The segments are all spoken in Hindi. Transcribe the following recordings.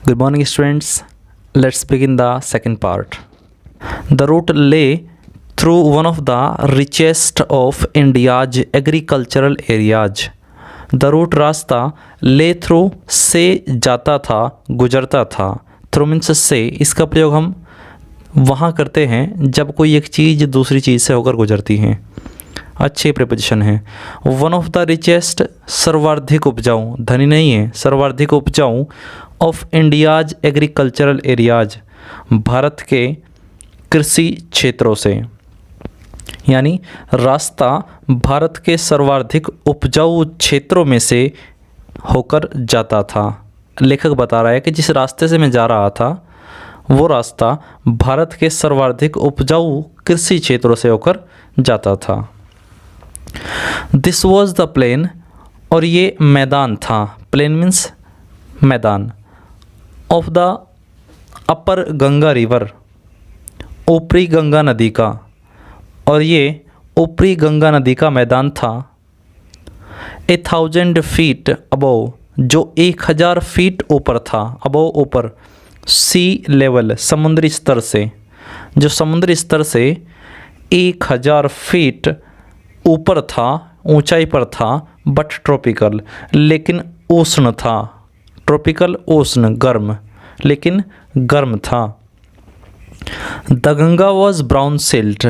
Good morning, students. Let's begin the second part. The route lay through one of the richest of India's agricultural areas. The route रास्ता ले थ्रू से जाता था, गुजरता था. थ्रू मीन्स से. इसका प्रयोग हम वहाँ करते हैं जब कोई एक चीज़ दूसरी चीज़ से होकर गुजरती है. अच्छी प्रिपोजिशन है. वन ऑफ द रिचेस्ट, सर्वाधिक उपजाऊ, धनी नहीं है, सर्वाधिक उपजाऊ of India's agricultural areas, Bharat के कृषि क्षेत्रों से. यानी रास्ता भारत के सर्वाधिक उपजाऊ क्षेत्रों में से होकर जाता था. लेखक बता रहा है कि जिस रास्ते से मैं जा रहा था वो रास्ता भारत के सर्वाधिक उपजाऊ कृषि क्षेत्रों से होकर जाता था. दिस वॉज द प्लेन, और ये मैदान था. प्लेन मीन्स मैदान. Of the upper Ganga river, ऊपरी गंगा नदी का, और ये ऊपरी गंगा नदी का मैदान था. 1000 फीट अबव, जो 1000 फीट ऊपर था. अबव ऊपर, सी लेवल समुद्री स्तर से, जो समुद्री स्तर से 1000 फीट ऊपर था, ऊंचाई पर था. बट ट्रॉपिकल, लेकिन उष्ण था. ट्रॉपिकल उष्ण, गर्म, लेकिन गर्म था. The Ganga was brown silt,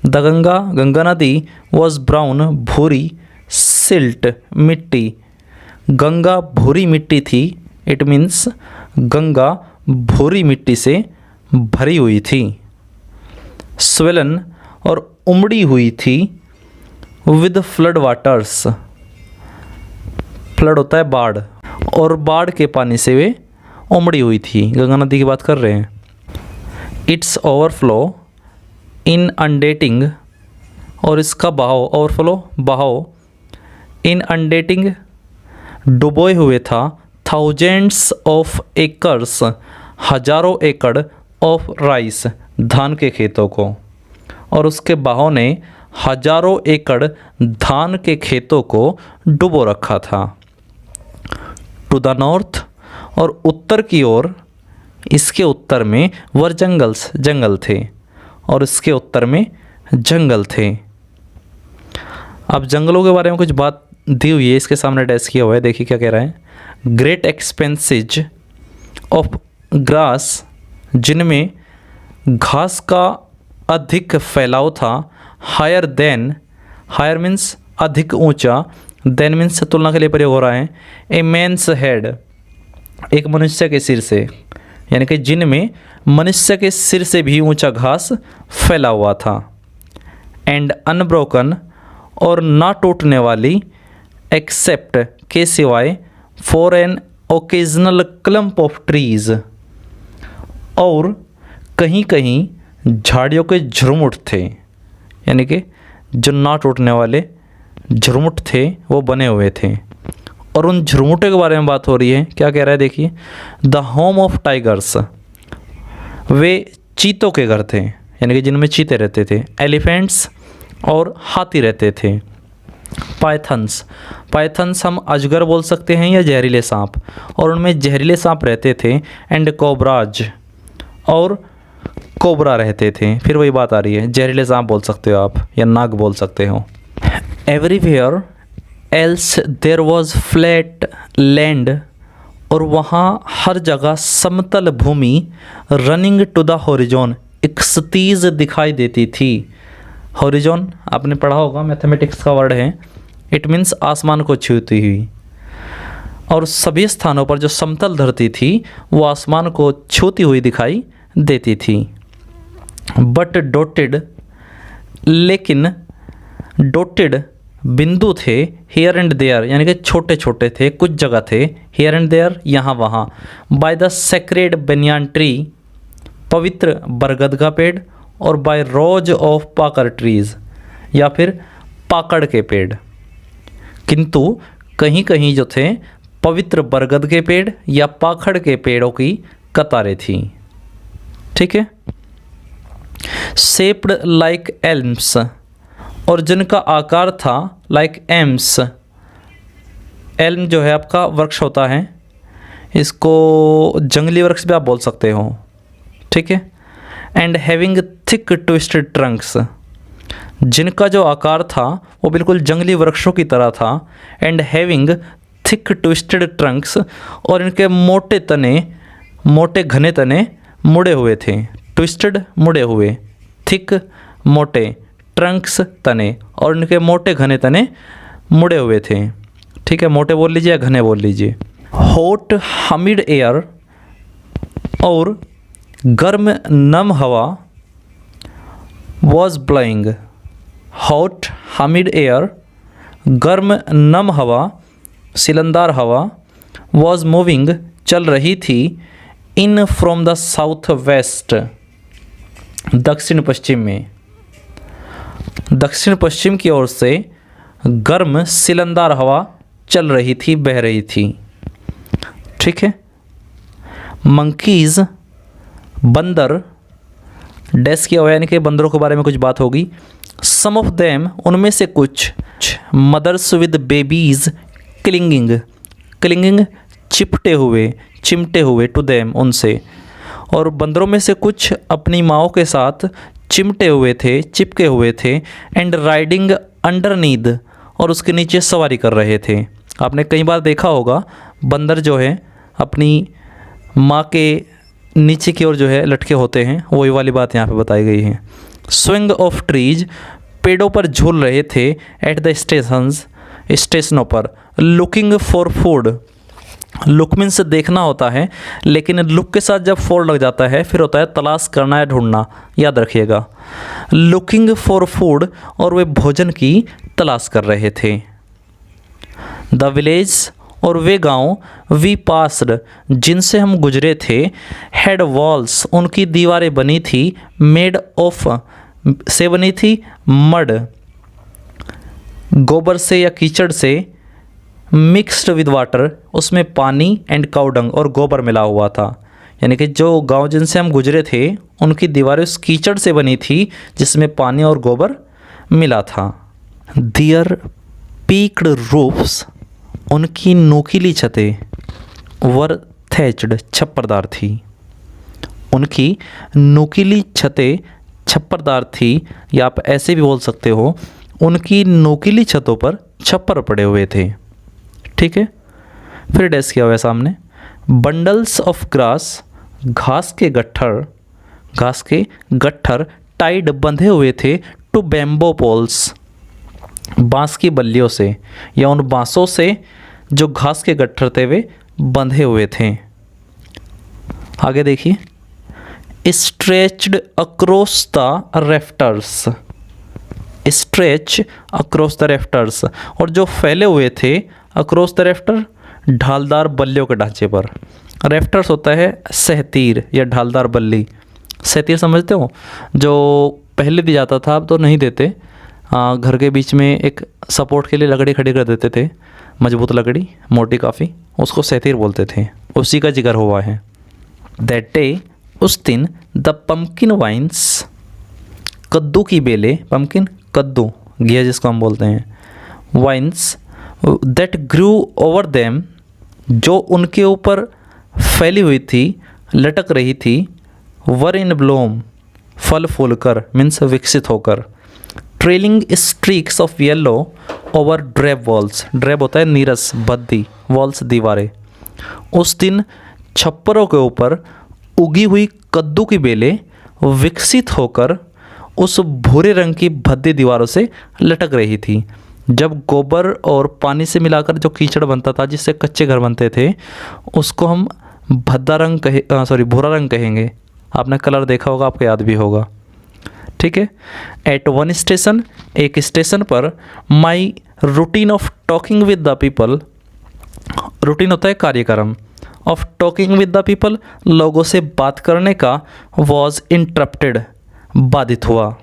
the Ganga, Ganga नदी, वॉज ब्राउन भूरी, सिल्ट मिट्टी, गंगा भूरी मिट्टी थी. इट मीन्स गंगा भूरी मिट्टी से भरी हुई थी. स्वेलन, और उमड़ी हुई थी. विद फ्लड वाटर्स, फ्लड होता है बाढ़, और बाढ़ के पानी से वे उमड़ी हुई थी. गंगा नदी की बात कर रहे हैं. इट्स ओवरफ्लो इन अंडेटिंग, और इसका बहाव, ओवरफ्लो बहाव, इन अंडेटिंग डुबोए हुए था. थाउजेंड्स ऑफ एकर्स, हजारों एकड़, ऑफ राइस, धान के खेतों को, और उसके बहाव ने हजारों एकड़ धान के खेतों को डुबो रखा था. टू द नॉर्थ, और उत्तर की ओर, इसके उत्तर में वर जंगल्स, जंगल थे, और इसके उत्तर में जंगल थे. अब जंगलों के बारे में कुछ बात दी हुई है, इसके सामने डैश किया हुआ है. देखिए क्या कह रहा है. ग्रेट एक्सपेंसेज ऑफ ग्रास, जिनमें घास का अधिक फैलाव था. हायर देन, हायर मीन्स अधिक ऊंचा, देन मीन्स तुलना के लिए प्रयोग हो रहा है. ए मैन्स हेड, एक मनुष्य के सिर से, यानी कि जिनमें मनुष्य के सिर से भी ऊंचा घास फैला हुआ था. एंड अनब्रोकन, और ना टूटने वाली, एक्सेप्ट के सिवाय, for an occasional clump of trees, और कहीं कहीं झाड़ियों के झुरमुट थे. यानी कि जो ना टूटने वाले झुरमुट थे वो बने हुए थे. और उन झुरमुटों के बारे में बात हो रही है. क्या कह रहा है देखिए. द होम ऑफ टाइगर्स, वे चीतों के घर थे, यानी कि जिनमें चीते रहते थे. एलिफेंट्स, और हाथी रहते थे. पाइथन्स, पाइथन्स हम अजगर बोल सकते हैं या जहरीले सांप, और उनमें जहरीले सांप रहते थे. एंड कोबराज, और कोबरा रहते थे. फिर वही बात आ रही है, जहरीले सांप बोल सकते हो आप, या नाग बोल सकते हो. Everywhere else there was flat land, और वहाँ हर जगह समतल भूमि. रनिंग टू द हॉरिजॉन, एक्सतीज दिखाई देती थी. हॉरिजॉन आपने पढ़ा होगा, मैथमेटिक्स का वर्ड है. इट मीन्स आसमान को छूती हुई. और सभी स्थानों पर जो समतल धरती थी वो आसमान को छूती हुई दिखाई देती थी. बट डॉटेड, लेकिन डॉटेड बिंदु थे. हियर एंड देयर, यानी कि छोटे छोटे थे, कुछ जगह थे. हियर एंड देयर, यहाँ वहाँ. By the sacred banyan tree, पवित्र बरगद का पेड़. और by rows of pakad trees, या फिर पाकड़ के पेड़. किंतु कहीं कहीं जो थे पवित्र बरगद के पेड़ या पाखड़ के पेड़ों की कतारें थी. ठीक है. शेप्ड लाइक एल्म्स, और जिनका आकार था लाइक एम्स. एल्म जो है आपका वृक्ष होता है, इसको जंगली वृक्ष भी आप बोल सकते हो, ठीक है। And having thick twisted Trunks, जिनका जो आकार था वो बिल्कुल जंगली वृक्षों की तरह था। And having thick twisted Trunks, और इनके मोटे तने, मोटे घने तने मुड़े हुए थे। ट्विस्टेड मुड़े हुए, थिक मोटे, ट्रंक्स तने, और इनके मोटे घने तने मुड़े हुए थे, ठीक है। मोटे बोल लीजिए या घने बोल लीजिए। हॉट हमिड एयर, और गर्म नम हवा was blowing. Hot humid air, गर्म नम हवा, सिलंदार हवा, वॉज मूविंग, चल रही थी, in from the south west, दक्षिण पश्चिम में। दक्षिण पश्चिम की ओर से गर्म सिलंदार हवा चल रही थी, बह रही थी, ठीक है। मंकीज़, बंदर, डैश किया हुआ यानी कि बंदरों के बारे में कुछ बात होगी। सम ऑफ देम, उनमें से कुछ। Mothers with babies clinging, clinging चिपटे हुए, चिमटे हुए, टू देम, उनसे। और बंदरों में से कुछ अपनी माँओं के साथ चिमटे हुए थे, चिपके हुए थे। एंड राइडिंग अंडरनीद, और उसके नीचे सवारी कर रहे थे। आपने कई बार देखा होगा बंदर जो है अपनी माँ के नीचे की ओर जो है लटके होते हैं, वही वाली बात यहाँ पे बताई गई है। स्विंग ऑफ ट्रीज, पेड़ों पर झूल रहे थे। एट द स्टेशंस, स्टेशनों पर। Looking for food, look means देखना होता है, लेकिन लुक के साथ जब फॉर लग जाता है फिर होता है तलाश करना या ढूंढना, याद रखिएगा। लुकिंग फॉर फूड, और वे भोजन की तलाश कर रहे थे। द विलेज, और वे गांव। वी पास्ड, जिनसे हम गुजरे थे। हेड वॉल्स, उनकी दीवारें बनी थी। मेड ऑफ, से बनी थी। मड, गोबर से या कीचड़ से। मिक्स्ड विद वाटर, उसमें पानी। एंड काउडंग, और गोबर मिला हुआ था। यानी कि जो गांव जिनसे हम गुजरे थे उनकी दीवारें उस कीचड़ से बनी थी जिसमें पानी और गोबर मिला था। दियर पीक्ड रूफ्स, उनकी नोकीली छतें। वर थैच्ड, छप्परदार थी। उनकी नोकीली छतें छप्परदार थी, या आप ऐसे भी बोल सकते हो उनकी नोकीली छतों पर छप्पर पड़े हुए थे, ठीक है। फिर डैश किया हुआ है सामने। बंडल्स ऑफ ग्रास, घास के गट्ठर, घास के गट्ठर। टाइड, बंधे हुए थे। टू बैम्बो पोल्स, बांस की बल्लियों से, या उन बांसों से जो घास के गट्ठर थे वे बंधे हुए थे। आगे देखिए। Stretched across the rafters, stretch across the rafters, और जो फैले हुए थे अक्रॉस द रेफ्टर, ढालदार बल्लियों के ढांचे पर। रेफ्टर्स होता है सहतीर या ढालदार बल्ली। सहतीर समझते हो, जो पहले दी जाता था, अब तो नहीं देते। घर के बीच में एक सपोर्ट के लिए लकड़ी खड़ी कर देते थे, मजबूत लकड़ी, मोटी काफ़ी, उसको सहतीर बोलते थे। उसी का जिक्र हुआ है। दैट डे, उस दिन। द पम्पकिन वाइन्स, कद्दू की बेलें। पम्पकिन कद्दू, घिया जिसको हम बोलते हैं। Vines, that grew over them, जो उनके ऊपर फैली हुई थी, लटक रही थी। वर इन ब्लूम, फल फूल कर, मीन्स विकसित होकर। Trailing streaks of yellow over drab walls, drab होता है नीरस, भद्दी, वॉल्स दीवारें। उस दिन छप्परों के ऊपर उगी हुई कद्दू की बेलें विकसित होकर उस भूरे रंग की भद्दी दीवारों से लटक रही थी। जब गोबर और पानी से मिलाकर जो कीचड़ बनता था जिससे कच्चे घर बनते थे उसको हम भद्दा रंग भूरा रंग कहेंगे। आपने कलर देखा होगा, आपको याद भी होगा, ठीक है। एट वन स्टेशन, एक स्टेशन पर। My routine of talking with the people, routine होता है कार्यक्रम। Of talking with the people, लोगों से बात करने का। वॉज इंटरप्टेड, बाधित हुआ।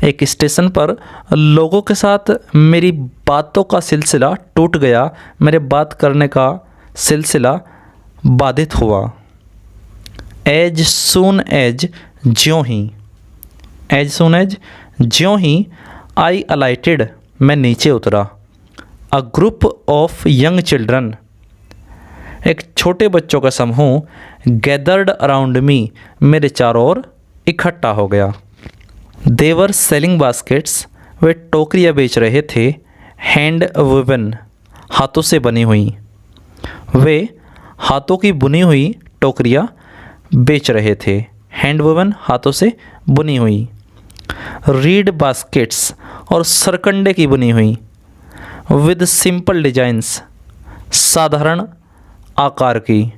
एक स्टेशन पर लोगों के साथ मेरी बातों का सिलसिला टूट गया, मेरे बात करने का सिलसिला बाधित हुआ। एज सून एज, ज्यों ही। एज सून एज, ज्यों ही। आई अलाइटेड, मैं नीचे उतरा। A group of young children, एक छोटे बच्चों का समूह गैदर्ड अराउंड मी, मेरे चारों ओर इकट्ठा हो गया। देवर सेलिंग बास्केट्स, वे टोकरियाँ बेच रहे थे। हैंड वुवन, हाथों से बनी हुई, वे हाथों की बुनी हुई टोकरियाँ बेच रहे थे। हैंड वुवन, हाथों से बुनी हुई। रीड बास्केट्स, और सरकंडे की बुनी हुई। विद सिंपल डिजाइंस, साधारण आकार की।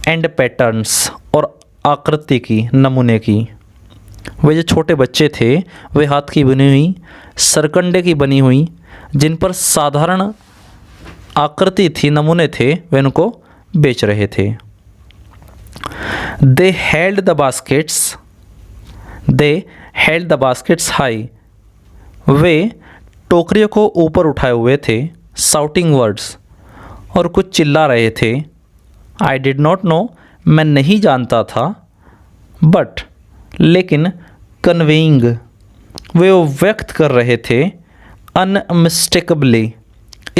एंड पैटर्न्स, और आकृति की, नमूने की। वे जो छोटे बच्चे थे वे हाथ की बनी हुई, सरकंडे की बनी हुई, जिन पर साधारण आकृति थी, नमूने थे, वे उनको बेच रहे थे। They held the baskets high, वे टोकरियों को ऊपर उठाए हुए थे। साउटिंग वर्ड्स, और कुछ चिल्ला रहे थे। आई डिड नॉट नो, मैं नहीं जानता था। बट, लेकिन। कन्वेइंग, वे व्यक्त कर रहे थे। अनमिस्टेकेबली,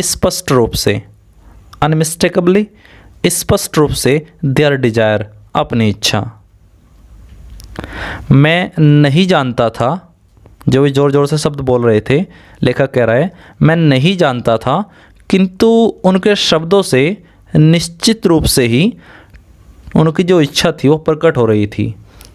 स्पष्ट रूप से। अनमिस्टेकेबली, स्पष्ट रूप से। देयर डिजायर, अपनी इच्छा। मैं नहीं जानता था, जो वे ज़ोर ज़ोर से शब्द बोल रहे थे, लेखक कह रहा है मैं नहीं जानता था, किंतु उनके शब्दों से निश्चित रूप से ही उनकी जो इच्छा थी वो प्रकट हो रही थी।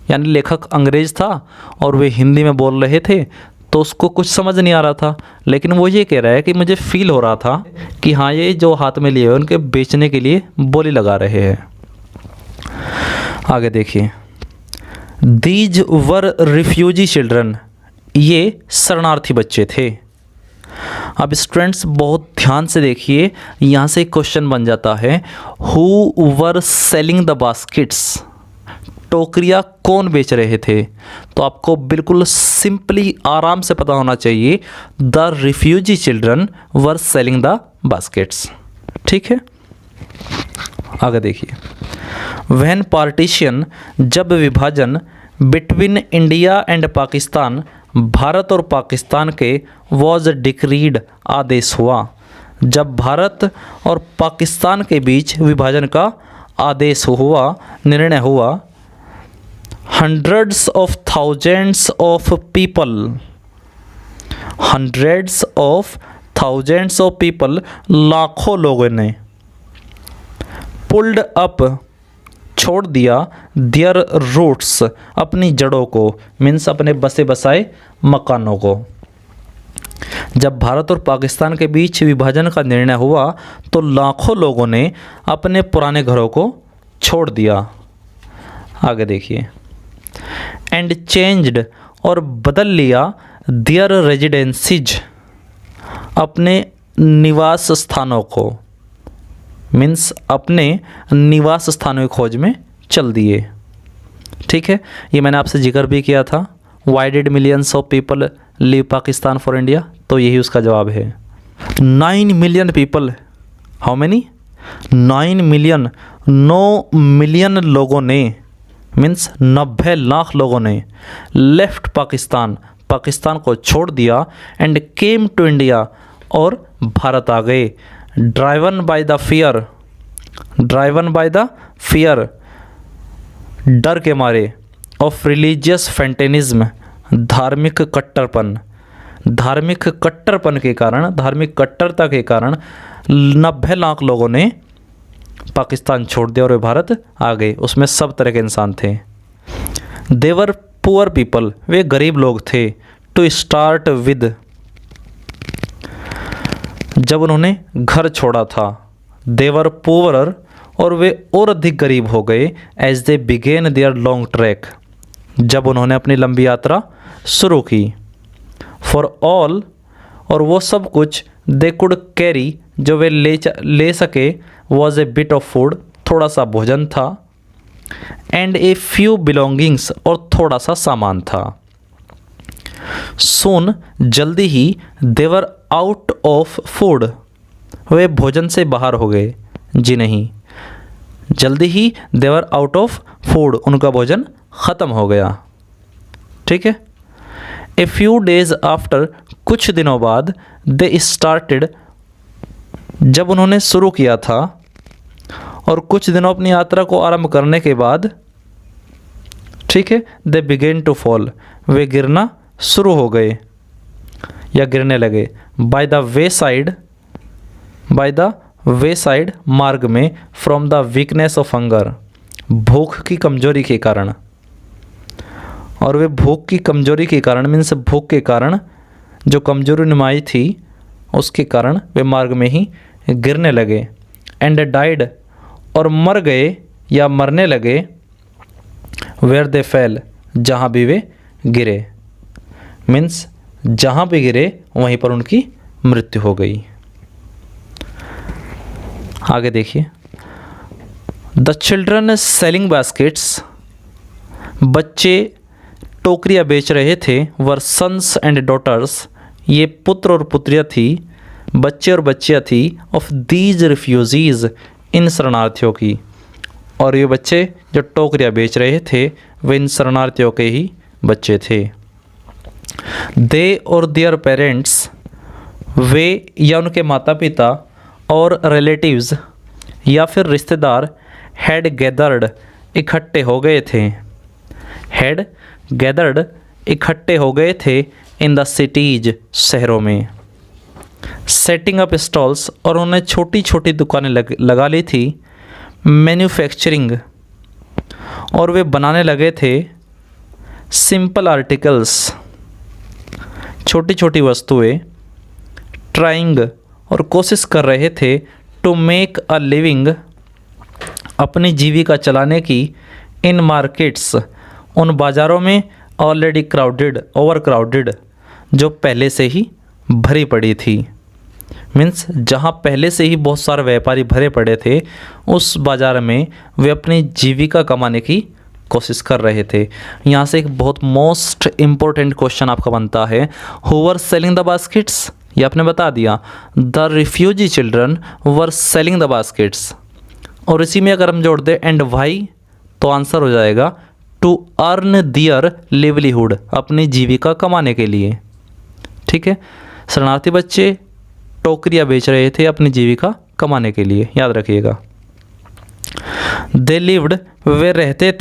यानी लेखक अंग्रेज़ था और वे हिंदी में बोल रहे थे, तो उसको कुछ समझ नहीं आ रहा था, लेकिन वो ये कह रहा है कि मुझे फील हो रहा था कि हाँ, ये जो हाथ में लिए हुए उनके बेचने के लिए बोली लगा रहे हैं। आगे देखिए। दीज वर रिफ्यूजी चिल्ड्रन, ये शरणार्थी बच्चे थे। अब स्टूडेंट्स बहुत ध्यान से देखिए, यहाँ से क्वेश्चन बन जाता है, who were selling the baskets, टोकरियाँ कौन बेच रहे थे। तो आपको बिल्कुल सिंपली आराम से पता होना चाहिए, the refugee children were selling the baskets. ठीक है, आगे देखिए। व्हेन पार्टीशन, जब विभाजन, between India and Pakistan, Bharat और पाकिस्तान के, वॉज डिक्रीड, आदेश हुआ। जब भारत और पाकिस्तान के बीच विभाजन का आदेश हुआ, निर्णय हुआ। Hundreds of thousands of people, लाखों लोगों ने। पुल्ड अप, छोड़ दिया। देयर रूट्स, अपनी जड़ों को, मीन्स अपने बसे बसाए मकानों को। जब भारत और पाकिस्तान के बीच विभाजन का निर्णय हुआ तो लाखों लोगों ने अपने पुराने घरों को छोड़ दिया। आगे देखिए। एंड चेंज्ड, और बदल लिया। देयर रेजिडेंसीज, अपने निवास स्थानों को, मीन्स अपने निवास स्थानों की खोज में चल दिए। ठीक है, ये मैंने आपसे जिक्र भी किया था। Why did millions of people leave Pakistan for India, तो यही उसका जवाब है। 9 million people, how many? 9 million, 9 million लोगों ने, मीन्स 90 लाख लोगों ने, लेफ्ट पाकिस्तान, पाकिस्तान को छोड़ दिया। एंड केम टू इंडिया, और भारत आ गए। ड्राइवन बाय द फियर, डर के मारे। ऑफ रिलीजियस फैंटेनिज्म, धार्मिक कट्टरपन, धार्मिक कट्टरपन के कारण, धार्मिक कट्टरता के कारण 90 लाख लोगों ने पाकिस्तान छोड़ दिया और वे भारत आ गए। उसमें सब तरह के इंसान थे। देवर पुअर पीपल, वे गरीब लोग थे। टू स्टार्ट विद, जब उन्होंने घर छोड़ा था। देवर पुअरर, और वे और अधिक गरीब हो गए। As they began their long trek, जब उन्होंने अपनी लंबी यात्रा शुरू की। फॉर ऑल, और वो सब कुछ दे कुड कैरी, जो वे ले सके। Was a bit of food, थोड़ा सा भोजन था। एंड ए फ्यू बिलोंगिंग्स, और थोड़ा सा सामान था। सून, जल्दी ही। देवर आउट ऑफ फूड, वे भोजन से बाहर हो गए। जी नहीं, जल्दी ही देवर आउट ऑफ फूड, उनका भोजन ख़त्म हो गया। ठीक है। ए फ्यू डेज आफ्टर, कुछ दिनों बाद। दे स्टार्टेड, जब उन्होंने शुरू किया था। और कुछ दिनों अपनी यात्रा को आरंभ करने के बाद, ठीक है, दे बिगेन टू फॉल, वे गिरना शुरू हो गए या गिरने लगे। बाय द वे साइड मार्ग में, from the weakness of hunger, भूख की कमजोरी के कारण। और वे भूख की कमजोरी के कारण मीन्स भूख के कारण जो कमजोरी नुमाई थी उसके कारण वे मार्ग में ही गिरने लगे। एंड डाइड, और मर गए या मरने लगे, वेयर दे फेल, जहाँ भी वे गिरे, मीन्स जहाँ भी गिरे वहीं पर उनकी मृत्यु हो गई। आगे देखिए, द चिल्ड्रन सेलिंग बास्केट्स, बच्चे टोकरियाँ बेच रहे थे, वर सन्स एंड डॉटर्स, ये पुत्र और पुत्रियाँ थी, बच्चे और बच्चियाँ थी, ऑफ दीज रिफ्यूजीज़, इन शरणार्थियों की। और ये बच्चे जो टोकरियाँ बेच रहे थे वे इन शरणार्थियों के ही बच्चे थे। दे और देयर पेरेंट्स, वे या उनके माता पिता और रिलेटिव्स या फिर रिश्तेदार, हैड गैदर्ड, इकट्ठे हो गए थे, हैड गैदर्ड, इकट्ठे हो गए थे, इन द सिटीज, शहरों में, सेटिंग अप स्टॉल्स, और उन्होंने छोटी छोटी दुकानें लगा ली थी, मैन्युफैक्चरिंग, और वे बनाने लगे थे, सिंपल आर्टिकल्स, छोटी छोटी वस्तुएं, ट्राइंग, और कोशिश कर रहे थे, टू मेक अ लिविंग, अपनी जीविका चलाने की, इन मार्केट्स, उन बाज़ारों में, ऑलरेडी क्राउडेड, ओवर क्राउडेड, जो पहले से ही भरी पड़ी थी, मीन्स जहाँ पहले से ही बहुत सारे व्यापारी भरे पड़े थे उस बाज़ार में वे अपनी जीविका कमाने की कोशिश कर रहे थे। यहाँ से एक बहुत मोस्ट इम्पोर्टेंट क्वेश्चन आपका बनता है, who were selling the baskets, ये आपने बता दिया, the refugee children were selling the baskets, और इसी में अगर हम जोड़ दें एंड वाई तो आंसर हो जाएगा टू अर्न दियर लिवलीहुड, अपनी जीविका कमाने के लिए। ठीक है, शरणार्थी बच्चे टोकरियाँ बेच रहे थे अपनी जीविका कमाने के लिए, याद रखिएगा। दे लिव्ड, वे रहते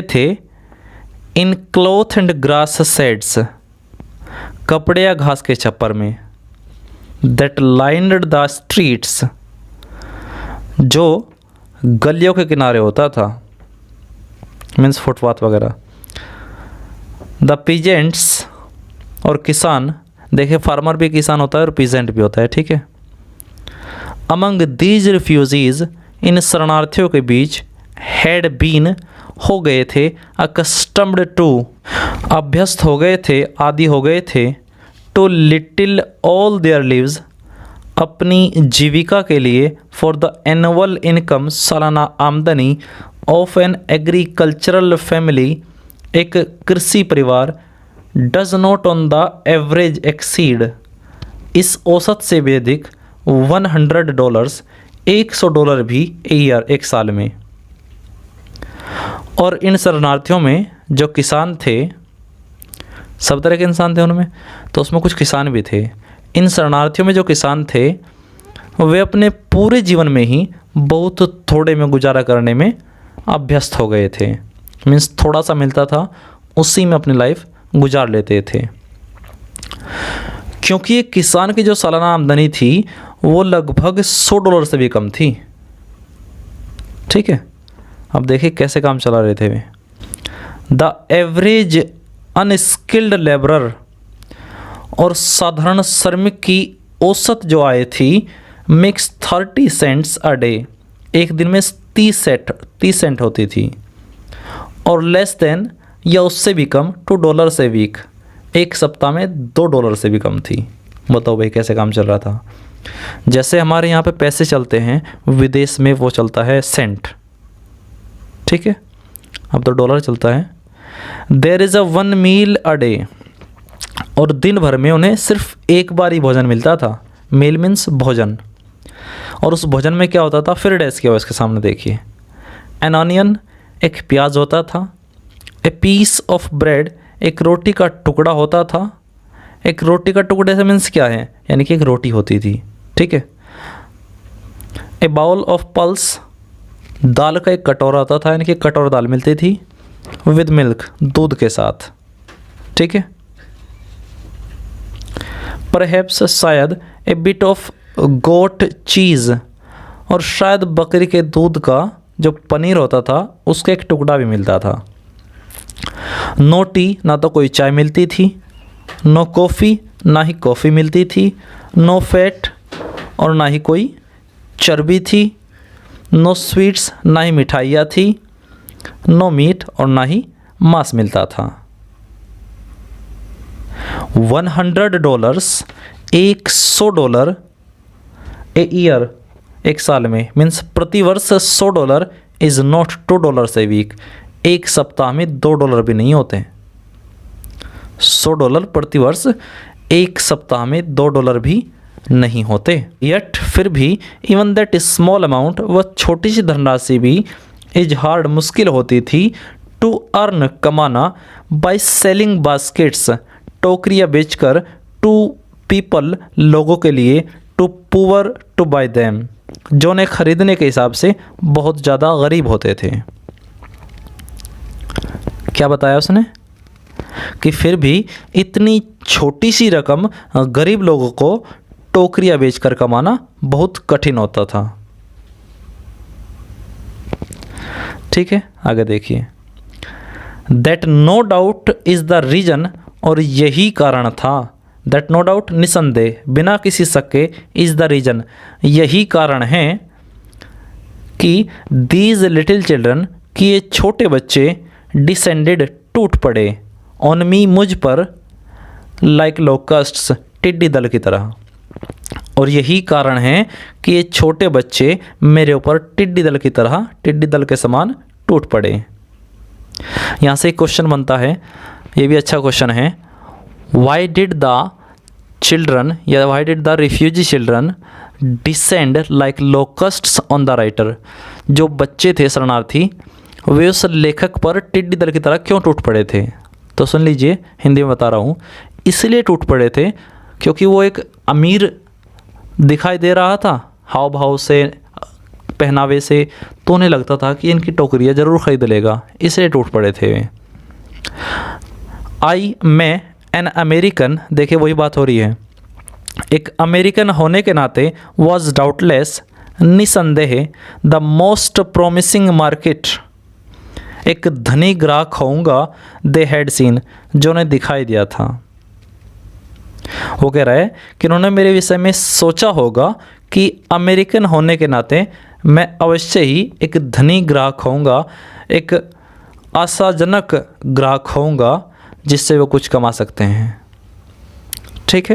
थे इन क्लॉथ एंड ग्रास शेड्स, कपड़े या घास के छप्पर में, दैट लाइंड द स्ट्रीट्स, जो गलियों के किनारे होता था, मीन्स फुटपाथ वगैरह। द पीजेंट्स, और किसान, देखिए फार्मर भी किसान होता है और पीजेंट भी होता है, ठीक है। अमंग दीज रिफ्यूजीज, इन शरणार्थियों के बीच, हैड बीन, हो गए थे, अकस्टम्ड टू, अभ्यस्त हो गए थे, आदि हो गए थे, too little all their lives, अपनी जीविका के लिए, फॉर द एनुअल इनकम, सालाना आमदनी, ऑफ एन एग्रीकल्चरल फैमिली, एक कृषि परिवार, does not on the average exceed, इस औसत से भी अधिक, $100, $100 भी ए ईयर, एक साल में। और इन शरणार्थियों में जो किसान थे, सब तरह के इंसान थे उनमें, तो उसमें कुछ किसान भी थे। इन शरणार्थियों में जो किसान थे वे अपने पूरे जीवन में ही बहुत थोड़े में गुजारा करने में अभ्यस्त हो गए थे, मीन्स थोड़ा सा मिलता था उसी में अपनी लाइफ गुजार लेते थे। क्योंकि एक किसान की जो सालाना आमदनी थी वो लगभग $100 से भी कम थी। ठीक है, अब देखिए कैसे काम चला रहे थे वे। द एवरेज अनस्किल्ड लेबरर, और साधारण श्रमिक की औसत जो आय थी, मिक्स 30 सेंट्स अ डे, एक दिन में 30 सेंट होती थी, और लेस देन, या उससे भी कम, $2 से वीक, एक सप्ताह में $2 से भी कम थी। बताओ भाई कैसे काम चल रहा था। जैसे हमारे यहाँ पे पैसे चलते हैं, विदेश में वो चलता है सेंट, ठीक है, अब तो डॉलर चलता है। There is a 1 meal a day, और दिन भर में उन्हें सिर्फ एक बार ही भोजन मिलता था। मील मीन्स भोजन, और उस भोजन में क्या होता था, फिर डैश किया हुआ इसके सामने देखिए। एन ऑनियन, एक प्याज होता था। ए पीस ऑफ ब्रेड, एक रोटी का टुकड़ा होता था। एक रोटी का टुकड़े से मीन्स क्या है, यानी कि एक रोटी होती थी, ठीक है। ए बाउल ऑफ पल्स, दाल का एक कटोरा होता था, यानी कि कटोरा दाल मिलती थी, विद मिल्क, दूध के साथ, ठीक है। परहैप्स, शायद, ए बिट ऑफ गोट चीज़, और शायद बकरी के दूध का जो पनीर होता था उसका एक टुकड़ा भी मिलता था। नो टी, ना तो कोई चाय मिलती थी, नो कॉफ़ी, ना ही कॉफ़ी मिलती थी, नो फैट, और ना ही कोई चर्बी थी, नो स्वीट्स, ना ही मिठाइयाँ थी, नो मीट, और ना ही मांस मिलता था। $100, $100 ए ईयर, एक साल में, मीन्स प्रतिवर्ष $100 इज़ नॉट $2 ए वीक, एक सप्ताह में $2 भी नहीं होते। $100 प्रतिवर्ष एक सप्ताह में $2 भी नहीं होते। यट, फिर भी, इवन दैट स्मॉल अमाउंट, वह छोटी सी धनराशि भी, इज हार्ड, मुश्किल होती थी, टू अर्न, कमाना, बाय सेलिंग बास्केट्स, टोकरियाँ बेचकर, टू पीपल, लोगों के लिए, too poor to buy them, जो उन्हें खरीदने के हिसाब से बहुत ज़्यादा गरीब होते थे। क्या बताया उसने कि फिर भी इतनी छोटी सी रकम गरीब लोगों को टोकरियाँ बेचकर कमाना बहुत कठिन होता था। ठीक है, आगे देखिए। That no doubt is the reason, और यही कारण था, दैट नो डाउट, निसंदेह, बिना किसी शक के, इज़ द रीजन, यही कारण है कि दीज लिटिल चिल्ड्रन, कि ये छोटे बच्चे, डिसेंडेड, टूट पड़े, ऑन मी, मुझ पर, लाइक लोकस्ट्स, टिड्डी दल की तरह, और यही कारण है कि ये छोटे बच्चे मेरे ऊपर टिड्डी दल की तरह, टिड्डी दल के समान टूट पड़े। यहाँ से एक क्वेश्चन बनता है, ये भी अच्छा क्वेश्चन है, वाई डिड द चिल्ड्रन, या why did the refugee children descend like locusts on the writer, जो बच्चे थे शरणार्थी, वे उस लेखक पर टिड्डी दल की तरह क्यों टूट पड़े थे। तो सुन लीजिए, हिंदी में बता रहा हूँ। इसलिए टूट पड़े थे क्योंकि वो एक अमीर दिखाई दे रहा था, हाव भाव से, पहनावे से, तो उन्हें लगता था कि इनकी टोकरियाँ ज़रूर खरीद लेगा, इसलिए टूट पड़े थे वे। मैं एन अमेरिकन, देखिए वही बात हो रही है, एक अमेरिकन होने के नाते, वॉज डाउटलेस, निसंदेह, द मोस्ट प्रोमिसिंग मार्केट, एक धनी ग्राहक होऊंगा, दे हैड सीन, जो उन्हें दिखाई दिया था। वो कह रहा है कि उन्होंने मेरे विषय में सोचा होगा कि अमेरिकन होने के नाते मैं अवश्य ही एक धनी ग्राहक होऊंगा, एक आशाजनक ग्राहक होऊंगा, जिससे वो कुछ कमा सकते हैं। ठीक है।